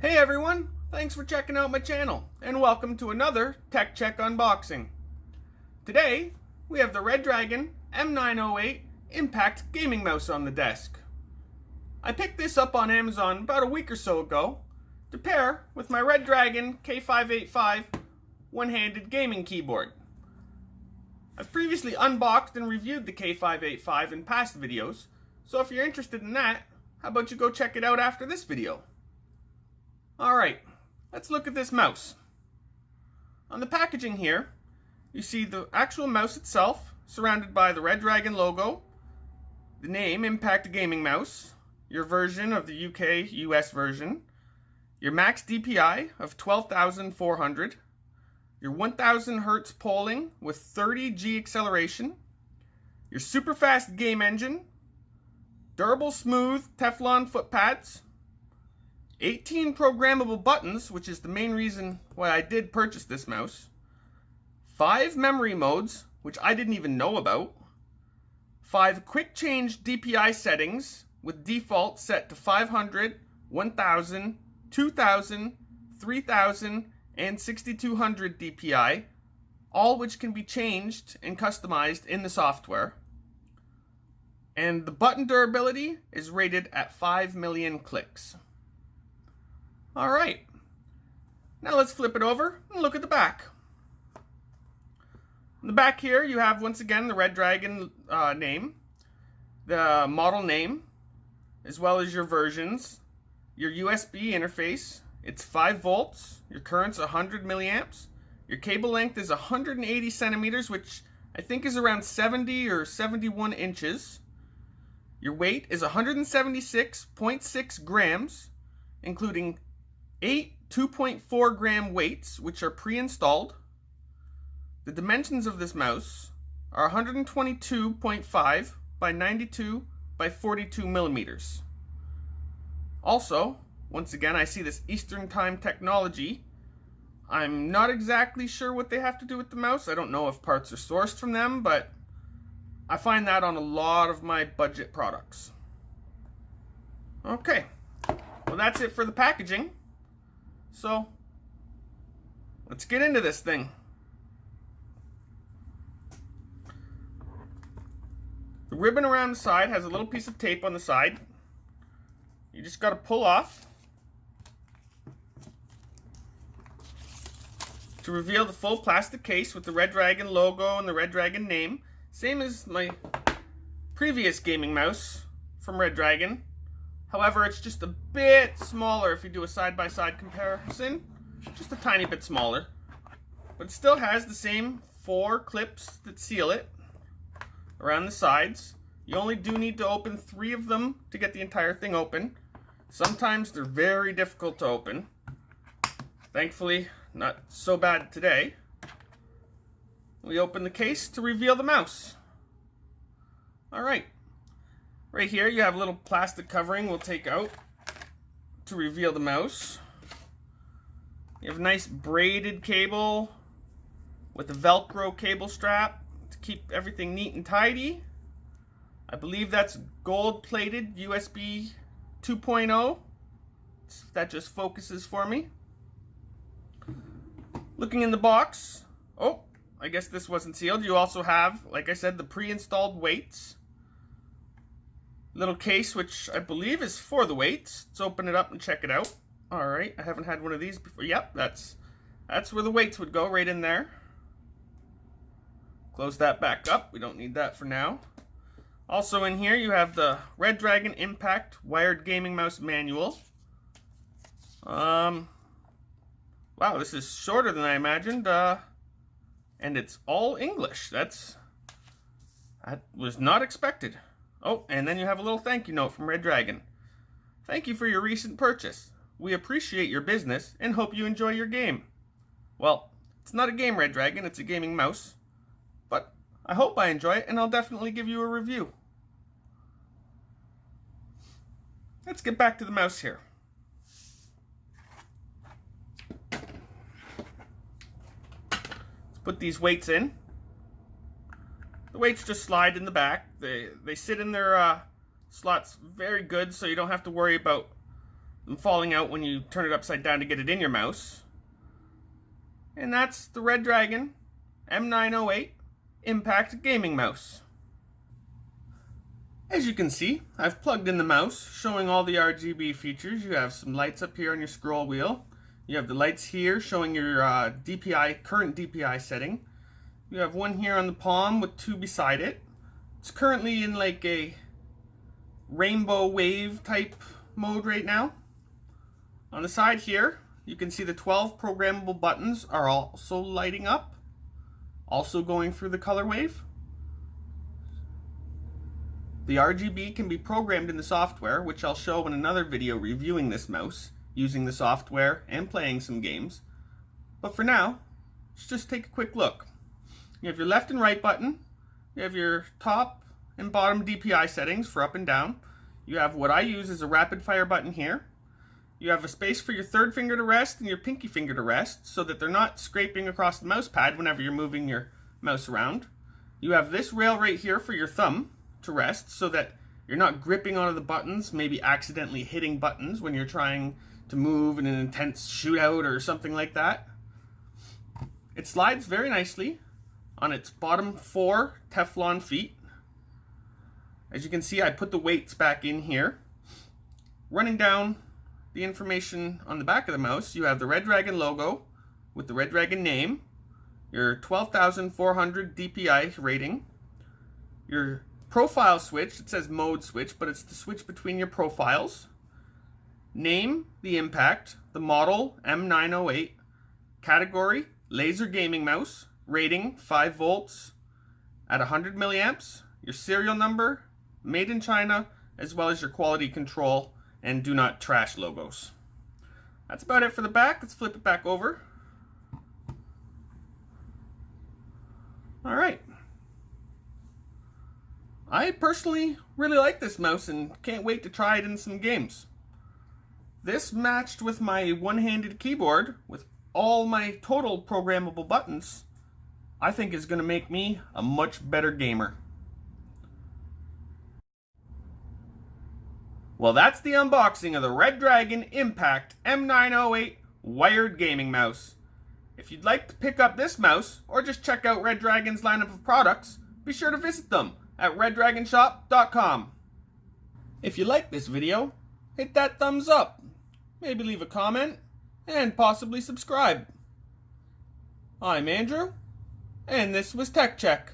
Hey everyone, thanks for checking out my channel, and welcome to another Tech Check unboxing. Today, we have the Redragon M908 IMPACT gaming mouse on the desk. I picked this up on Amazon about a week or so ago to pair with my Redragon K585 one-handed gaming keyboard. I've previously unboxed and reviewed the K585 in past videos, so if you're interested in that, how about you go check it out after this video? Alright, let's look at this mouse. On the packaging here, you see the actual mouse itself, surrounded by the Redragon logo, the name Impact Gaming Mouse, your version of the UK-US version, your max DPI of 12,400, your 1000 Hertz polling with 30G acceleration, your super fast game engine, durable smooth Teflon foot pads, 18 programmable buttons, which is the main reason why I did purchase this mouse, 5 memory modes, which I didn't even know about, 5 quick change DPI settings with default set to 500, 1000, 2000, 3000, and 6200 DPI, all which can be changed and customized in the software. And the button durability is rated at 5 million clicks. Alright, now let's flip it over and look at the back. In the back here you have once again the Redragon name, the model name, as well as your versions, your USB interface, it's 5 volts, your current's 100 milliamps, your cable length is 180 centimeters, which I think is around 70 or 71 inches. Your weight is 176.6 grams, including 8 2.4 gram weights, which are pre-installed. The dimensions of this mouse are 122.5 by 92 by 42 millimeters. Also, once again, I see this Eastern Time technology. I'm not exactly sure what they have to do with the mouse. I don't know if parts are sourced from them, but I find that on a lot of my budget products. Okay, well that's it for the packaging. So, let's get into this thing. The ribbon around the side has a little piece of tape on the side. You just got to pull off to reveal the full plastic case with the Redragon logo and the Redragon name. Same as my previous gaming mouse from Redragon. However, it's just a bit smaller if you do a side-by-side comparison. Just a tiny bit smaller. But it still has the same 4 clips that seal it around the sides. You only do need to open 3 of them to get the entire thing open. Sometimes they're very difficult to open. Thankfully, not so bad today. We open the case to reveal the mouse. Alright. Right here you have a little plastic covering we'll take out to reveal the mouse. You have a nice braided cable with a Velcro cable strap to keep everything neat and tidy. I believe that's gold-plated USB 2.0. That just focuses for me. Looking in the box, oh, I guess this wasn't sealed. You also have, like I said, the pre-installed weights. Little case, which I believe is for the weights. Let's open it up and check it out. Alright, I haven't had one of these before. Yep, that's where the weights would go, right in there. Close that back up. We don't need that for now. Also in here you have the Redragon Impact Wired Gaming Mouse Manual. Wow, this is shorter than I imagined. And it's all English. That was not expected. Oh, and then you have a little thank you note from Redragon. Thank you for your recent purchase. We appreciate your business and hope you enjoy your game. Well, it's not a game, Redragon, it's a gaming mouse. But I hope I enjoy it, and I'll definitely give you a review. Let's get back to the mouse here. Let's put these weights in. The weights just slide in the back. They sit in their slots very good, so you don't have to worry about and falling out when you turn it upside down to get it in your mouse. And that's the Redragon M908 IMPACT gaming mouse. As you can see, I've plugged in the mouse, showing all the RGB features. You have some lights up here on your scroll wheel. You have the lights here showing your current DPI setting. You have one here on the palm with two beside it. It's currently in like a rainbow wave type mode right now. On the side here, you can see the 12 programmable buttons are also lighting up, also going through the color wave. The RGB can be programmed in the software, which I'll show in another video reviewing this mouse, using the software and playing some games. But for now, let's just take a quick look. You have your left and right button. You have your top and bottom DPI settings for up and down. You have what I use as a rapid fire button here. You have a space for your third finger to rest and your pinky finger to rest so that they're not scraping across the mouse pad whenever you're moving your mouse around. You have this rail right here for your thumb to rest so that you're not gripping onto the buttons, maybe accidentally hitting buttons when you're trying to move in an intense shootout or something like that. It slides very nicely on its bottom 4 Teflon feet. As you can see, I put the weights back in here. Running down the information on the back of the mouse, you have the Redragon logo with the Redragon name, your 12,400 DPI rating, your profile switch. It says mode switch, but it's the switch between your profiles. Name, the impact, the model M908, category, laser gaming mouse, rating 5 volts at 100 milliamps, your serial number, made in China, as well as your quality control and do not trash logos. That's about it for the back. Let's flip it back over. All right. I personally really like this mouse and can't wait to try it in some games. This matched with my one-handed keyboard with all my total programmable buttons, I think is going to make me a much better gamer. Well, that's the unboxing of the Redragon IMPACT M908 wired gaming mouse. If you'd like to pick up this mouse or just check out Redragon's lineup of products, be sure to visit them at redragonshop.com. If you like this video, hit that thumbs up, maybe leave a comment, and possibly subscribe. I'm Andrew, and this was Tech Check.